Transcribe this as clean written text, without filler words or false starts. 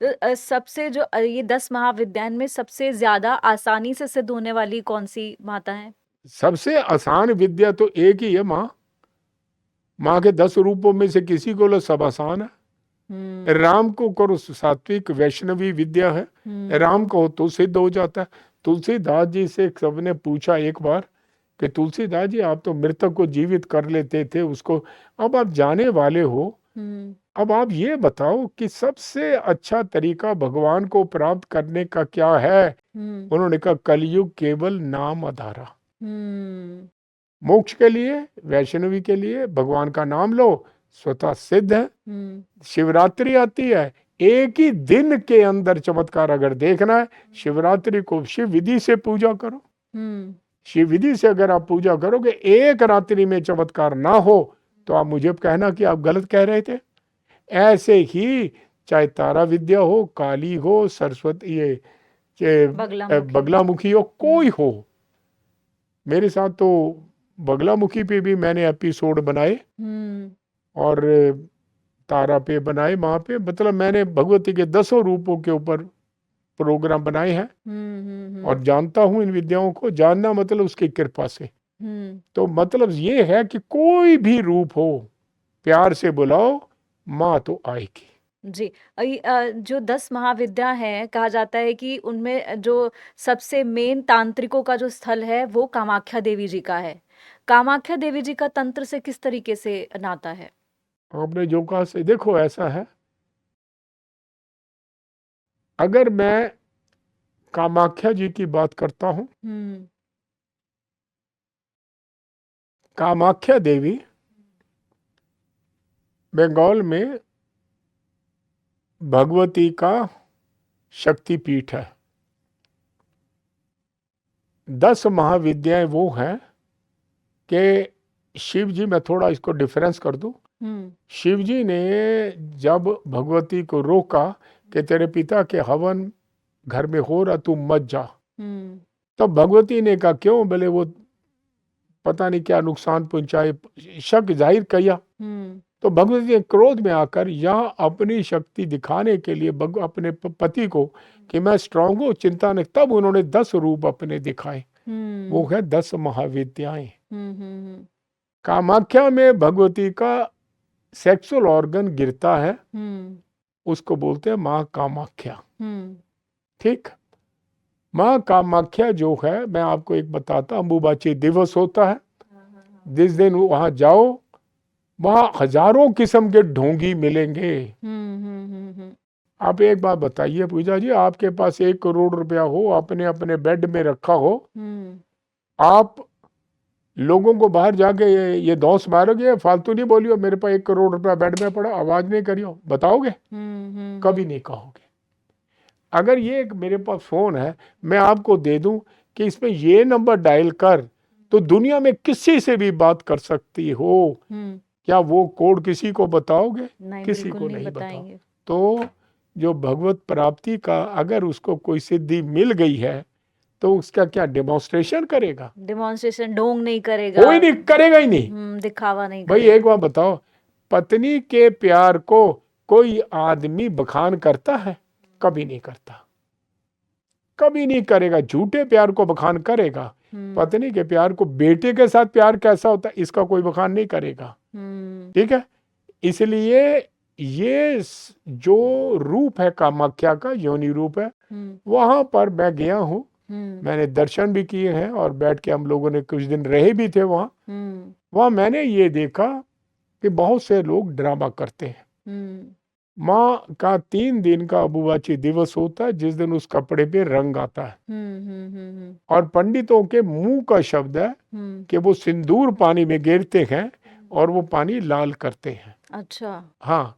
सबसे जो ये 10 महाविद्याएं में सबसे ज्यादा आसानी से सिद्ध होने वाली कौन सी माता है? सबसे आसान विद्या तो एक ही है, माँ। माँ के 10 रूपों में से किसी को लो, सब आसान है। राम को करो, सात्विक वैष्णवी विद्या है। राम को तो सिद्ध हो जाता है। तुलसीदास जी से सबने पूछा एक बार कि तुलसीदास जी, आप तो मृतक को जीवित कर लेते थे उसको, अब आप जाने वाले हो, अब आप ये बताओ कि सबसे अच्छा तरीका भगवान को प्राप्त करने का क्या है? उन्होंने कहा, कलयुग केवल नाम आधारा। मोक्ष के लिए, वैष्णवी के लिए भगवान का नाम लो, स्वतः सिद्ध है। शिवरात्रि आती है, एक ही दिन के अंदर चमत्कार अगर देखना है, शिवरात्रि को शिव विधि से पूजा करो। शिव विधि से अगर आप पूजा करोगे, एक रात्रि में चमत्कार ना हो तो आप मुझे कहना कि आप गलत कह रहे थे। ऐसे ही चाहे तारा विद्या हो, काली हो, सरस्वती, ये बगलामुखी हो, कोई हो। मेरे साथ तो बगलामुखी पे भी मैंने एपिसोड बनाए और तारा पे बनाए। वहां पे मतलब मैंने भगवती के 10 रूपों के ऊपर प्रोग्राम बनाए हैं और जानता हूं इन विद्याओं को। जानना मतलब उसकी कृपा से। तो मतलब ये है कि कोई भी रूप हो, प्यार से बुलाओ, माँ तो आएगी। जी। जो 10 महाविद्या है, कहा जाता है कि उनमें जो सबसे मेन तांत्रिकों का जो स्थल है वो कामाख्या देवी जी का है। कामाख्या देवी जी का तंत्र से किस तरीके से नाता है? आपने जो कहा से, देखो ऐसा है, अगर मैं कामाख्या जी की बात करता हूं, कामाख्या देवी बंगाल में भगवती का शक्तिपीठ है। 10 महाविद्याएं वो हैं कि शिव जी, मैं थोड़ा इसको डिफरेंस कर दूं, शिव जी ने जब भगवती को रोका कि तेरे पिता के हवन घर में हो रहा, तू मत जा, तब भगवती ने कहा, क्यों? बोले वो पता नहीं क्या नुकसान पहुंचाए, शक जाहिर किया। तो भगवती ने क्रोध में आकर यहाँ अपनी शक्ति दिखाने के लिए अपने पति को कि मैं स्ट्रांग हूँ, चिंता नहीं, तब उन्होंने 10 रूप अपने दिखाए। वो है 10 महाविद्याएं। कामाख्या में भगवती का सेक्सुअल ऑर्गन गिरता है, उसको बोलते हैं माँ कामाख्या। ठीक। माँ कामाख्या जो है, मैं आपको एक बताता, अंबुबाची दिवस होता है, जिस दिन वहां जाओ, वहां हजारों किस्म के ढोंगी मिलेंगे। आप एक बात बताइए पूजा जी, आपके पास 1 करोड़ रुपया हो, अपने अपने बेड में रखा हो, आप लोगों को बाहर जाके ये दोस्त मारोगे, फालतू नहीं बोलियो मेरे पास 1 करोड़ रुपया बेड में पड़ा, आवाज नहीं करियो, बताओगे? कभी नहीं कहोगे। अगर ये मेरे पास फोन है, मैं आपको दे दूं कि इसमें ये नंबर डायल कर, तो दुनिया में किसी से भी बात कर सकती हो, क्या वो कोड किसी को बताओगे? किसी को नहीं बताओ। तो जो भगवत प्राप्ति का अगर उसको कोई सिद्धि मिल गई है, तो उसका क्या डेमोन्स्ट्रेशन करेगा? डेमोन्स्ट्रेशन ढोंग नहीं करेगा, कोई नहीं करेगा ही नहीं। दिखावा नहीं भाई करेगा। एक बात बताओ, पत्नी के प्यार को कोई आदमी बखान करता है? कभी नहीं करता, कभी नहीं करेगा। झूठे प्यार को बखान करेगा। पत्नी के प्यार को, बेटे के साथ प्यार कैसा होता है इसका कोई बखान नहीं करेगा। ठीक है। इसलिए ये जो रूप है कामाख्या का, योनि रूप है, वहां पर मैं गया हूं, मैंने दर्शन भी किए हैं और बैठ के हम लोगों ने कुछ दिन रहे भी थे वहां। वहां मैंने ये देखा कि बहुत से लोग ड्रामा करते हैं। माँ का 3 दिन का अबुवाची दिवस होता है, जिस दिन उस कपड़े पे रंग आता है। और पंडितों के मुंह का शब्द है कि वो सिंदूर पानी में गिरते हैं और वो पानी लाल करते हैं। अच्छा। हाँ,